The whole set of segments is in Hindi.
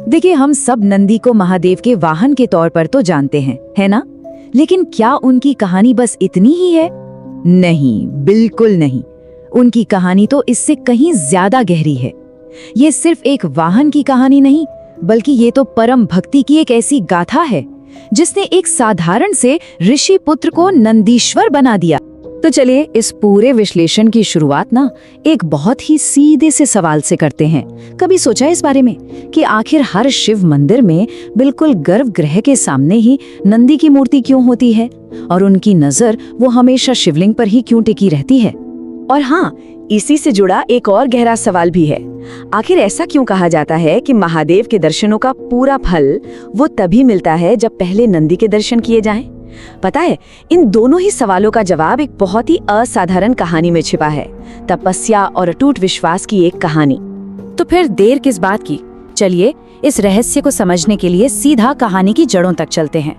देखिए, हम सब नंदी को महादेव के वाहन के तौर पर तो जानते हैं, है ना? लेकिन क्या उनकी कहानी बस इतनी ही है? नहीं, बिल्कुल नहीं। उनकी कहानी तो इससे कहीं ज्यादा गहरी है। ये सिर्फ एक वाहन की कहानी नहीं, बल्कि ये तो परम भक्ति की एक ऐसी गाथा है जिसने एक साधारण से ऋषि पुत्र को नंदीश्वर बना दिया। तो चलिए इस पूरे विश्लेषण की शुरुआत ना एक बहुत ही सीधे से सवाल से करते हैं। कभी सोचा इस बारे में कि आखिर हर शिव मंदिर में बिल्कुल गर्भगृह के सामने ही नंदी की मूर्ति क्यों होती है और उनकी नजर वो हमेशा शिवलिंग पर ही क्यों टिकी रहती है? और हाँ, इसी से जुड़ा एक और गहरा सवाल भी है। आखिर ऐसा क्यों कहा जाता है कि महादेव के दर्शनों का पूरा फल वो तभी मिलता है जब पहले नंदी के दर्शन किए जाएं? पता है, इन दोनों ही सवालों का जवाब एक बहुत ही असाधारण कहानी में छिपा है। तपस्या और अटूट विश्वास की एक कहानी। तो फिर देर किस बात की? चलिए इस रहस्य को समझने के लिए सीधा कहानी की जड़ों तक चलते हैं।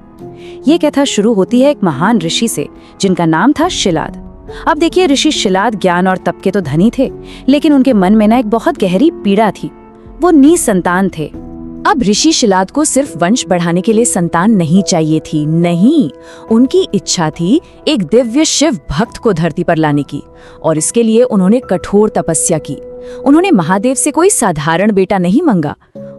ये कथा शुरू होती है एक महान ऋषि से जिनका नाम था शिलाद। अब देखिए, ऋषि शिलाद ज्ञान और तप के तो धनी थे, लेकिन उनके मन में ना एक बहुत गहरी पीड़ा थी। वो निसंतान थे। अब ऋषि शिलाद को सिर्फ वंश बढ़ाने के लिए संतान नहीं चाहिए थी, नहीं, उनकी इच्छा थी एक दिव्य शिव भक्त को धरती पर लाने की। और इसके लिए उन्होंने कठोर तपस्या की। उन्होंने महादेव से कोई साधारण बेटा नहीं मांगा।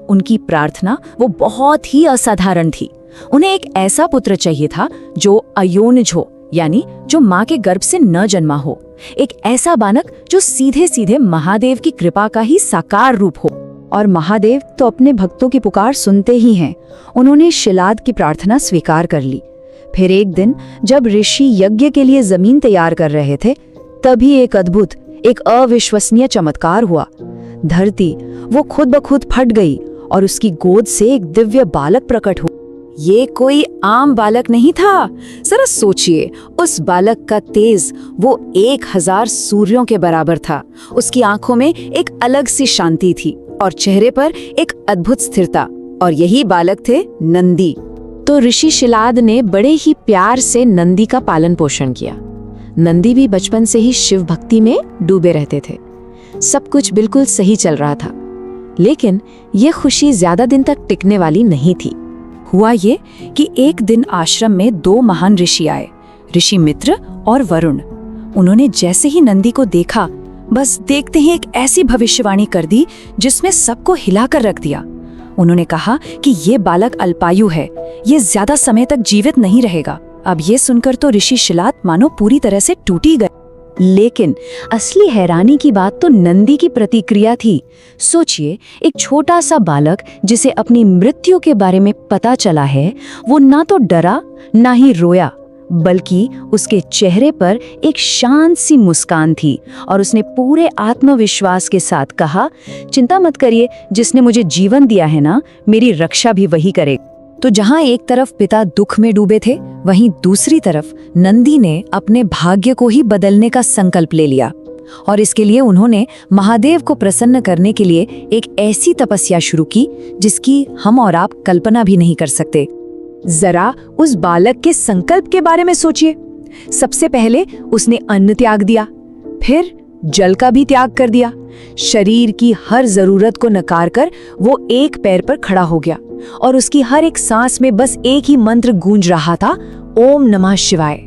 उनकी प्रार्थना वो बहुत ही असाधारण थी। उन्हें एक ऐसा पुत्र चाहिए था जो अयोनिज हो, यानी जो माँ के गर्भ से न जन्मा हो। एक ऐसा बालक जो सीधे सीधे महादेव की कृपा का ही साकार रूप हो। और महादेव तो अपने भक्तों की पुकार सुनते ही हैं। उन्होंने शिलाद की प्रार्थना स्वीकार कर ली। फिर एक दिन जब ऋषि यज्ञ के लिए जमीन तैयार कर रहे थे, तभी एक अद्भुत, एक अविश्वसनीय चमत्कार हुआ। धरती वो खुद ब खुद फट गई और उसकी गोद से एक दिव्य बालक प्रकट हुआ। ये कोई आम बालक नहीं था। जरा सोचिए, उस बालक का तेज वो 1000 सूर्यों के बराबर था। उसकी आंखों में एक अलग सी शांति थी और चेहरे पर एक अद्भुत स्थिरता। और यही बालक थे नंदी। तो ऋषि शिलाद ने बड़े ही प्यार से नंदी का पालन पोषण किया। नंदी भी बचपन से ही शिव भक्ति में डूबे रहते थे। सब कुछ बिल्कुल सही चल रहा था। लेकिन ये खुशी ज्यादा दिन तक टिकने वाली नहीं थी। हुआ ये कि एक दिन आश्रम में 2 महान ऋषि आए, ऋषि मित्र और वरुण। उन्होंने जैसे ही नंदी को देखा, बस देखते ही एक ऐसी भविष्यवाणी कर दी जिसमें सबको हिलाकर रख दिया। उन्होंने कहा कि ये बालक अल्पायु है, ये ज्यादा समय तक जीवित नहीं रहेगा। अब ये सुनकर तो ऋषि शिलाद मानो पूरी तरह से टूटी गए। लेकिन असली हैरानी की बात तो नंदी की प्रतिक्रिया थी। सोचिए, एक छोटा सा बालक जिसे अपनी मृत्यु के बारे में पता चला है, वो ना तो डरा ना ही रोया, बल्कि उसके चेहरे पर एक शांत सी मुस्कान थी और उसने पूरे आत्मविश्वास के साथ कहा, चिंता मत करिए, जिसने मुझे जीवन दिया है ना, मेरी रक्षा भी वही करेगा। तो जहां एक तरफ पिता दुख में डूबे थे, वहीं दूसरी तरफ नंदी ने अपने भाग्य को ही बदलने का संकल्प ले लिया। और इसके लिए उन्होंने महादेव को प्रसन्न करने के लिए एक ऐसी तपस्या शुरू की जिसकी हम और आप कल्पना भी नहीं कर सकते। जरा उस बालक के संकल्प के बारे में सोचिए। सबसे पहले उसने अन्न त्याग दिया, फिर जल का भी त्याग कर दिया। शरीर की हर जरूरत को नकार कर वो एक पैर पर खड़ा हो गया और उसकी हर एक सांस में बस एक ही मंत्र गूंज रहा था, ओम नमः शिवाय।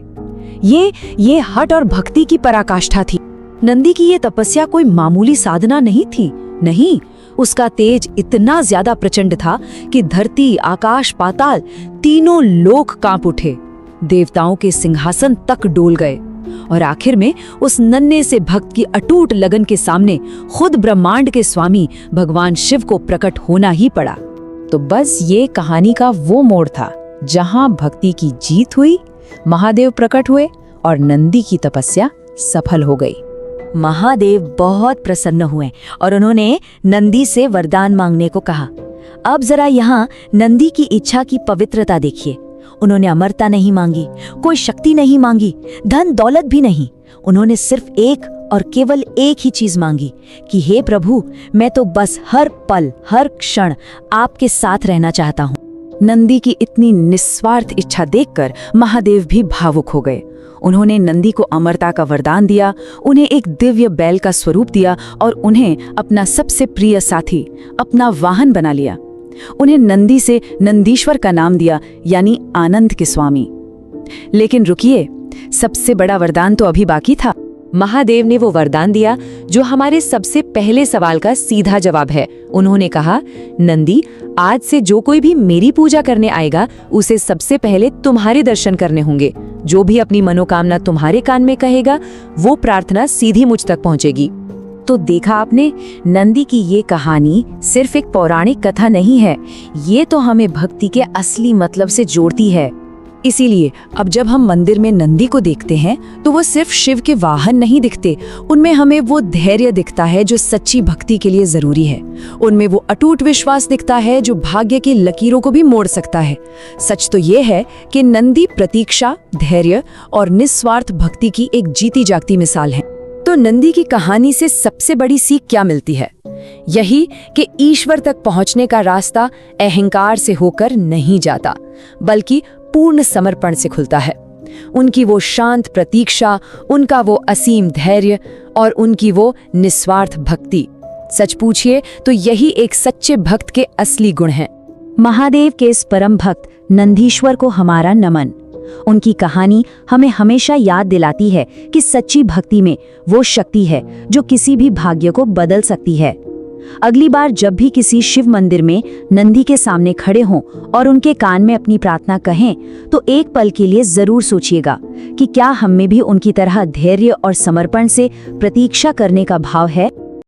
ये हठ और भक्ति की पराकाष्ठा थी। नंदी की ये तपस्या कोई मामूली साधना नहीं थी, नहीं, उसका तेज इतना ज्यादा प्रचंड था कि धरती, आकाश, पाताल तीनों लोक कांप उठे। देवताओं के सिंहासन तक डोल गए और आखिर में उस नन्हे से भक्त की अटूट लगन के सामने खुद ब्रह्मांड के स्वामी भगवान शिव को प्रकट होना ही पड़ा। तो बस ये कहानी का वो मोड़ था जहां भक्ति की जीत हुई, महादेव प्रकट हुए और नंदी की तपस्या सफल हो गई। महादेव बहुत प्रसन्न हुए और उन्होंने नंदी से वरदान मांगने को कहा। अब जरा यहाँ नंदी की इच्छा की पवित्रता देखिए। उन्होंने अमरता नहीं मांगी, कोई शक्ति नहीं मांगी, धन दौलत भी नहीं। उन्होंने सिर्फ एक और केवल एक ही चीज मांगी कि हे प्रभु, मैं तो बस हर पल, हर क्षण आपके साथ रहना चाहता हूँ। नंदी की इतनी निस्वार्थ इच्छा देखकर महादेव भी भावुक हो गए। उन्होंने नंदी को अमरता का वरदान दिया, उन्हें एक दिव्य बैल का स्वरूप दिया और उन्हें अपना सबसे प्रिय साथी, अपना वाहन बना लिया। उन्हें नंदी से नंदीश्वर का नाम दिया, यानी आनंद के स्वामी। लेकिन रुकिए, सबसे बड़ा वरदान तो अभी बाकी था। महादेव ने वो वरदान दिया जो हमारे सबसे पहले सवाल का सीधा जवाब है। उन्होंने कहा, नंदी, आज से जो कोई भी मेरी पूजा करने आएगा उसे सबसे पहले तुम्हारे दर्शन करने होंगे। जो भी अपनी मनोकामना तुम्हारे कान में कहेगा वो प्रार्थना सीधी मुझ तक पहुंचेगी। तो देखा आपने, नंदी की ये कहानी सिर्फ एक पौराणिक कथा नहीं है, ये तो हमें भक्ति के असली मतलब से जोड़ती है। इसीलिए अब जब हम मंदिर में नंदी को देखते हैं तो वो सिर्फ शिव के वाहन नहीं दिखते, उनमें हमें वो धैर्य दिखता है जो सच्ची भक्ति के लिए जरूरी है। उनमें वो अटूट विश्वास दिखता है जो भाग्य की लकीरों को भी मोड़ सकता है। सच तो ये है कि नंदी प्रतीक्षा, धैर्य और निस्वार्थ भक्ति की एक जीती जागती मिसाल है। तो नंदी की कहानी से सबसे बड़ी सीख क्या मिलती है? यही कि ईश्वर तक पहुंचने का रास्ता अहंकार से होकर नहीं जाता, बल्कि पूर्ण समर्पण से खुलता है। उनकी वो शांत प्रतीक्षा, उनका वो असीम धैर्य और उनकी वो निस्वार्थ भक्ति, सच पूछिए तो यही एक सच्चे भक्त के असली गुण हैं। महादेव के इस परम भक्त नंदीश्वर को हमारा नमन। उनकी कहानी हमें हमेशा याद दिलाती है कि सच्ची भक्ति में वो शक्ति है जो किसी भी भाग्य को बदल सकती है। अगली बार जब भी किसी शिव मंदिर में नंदी के सामने खड़े हों और उनके कान में अपनी प्रार्थना कहें, तो एक पल के लिए जरूर सोचिएगा कि क्या हम में भी उनकी तरह धैर्य और समर्पण से प्रतीक्षा करने का भाव है।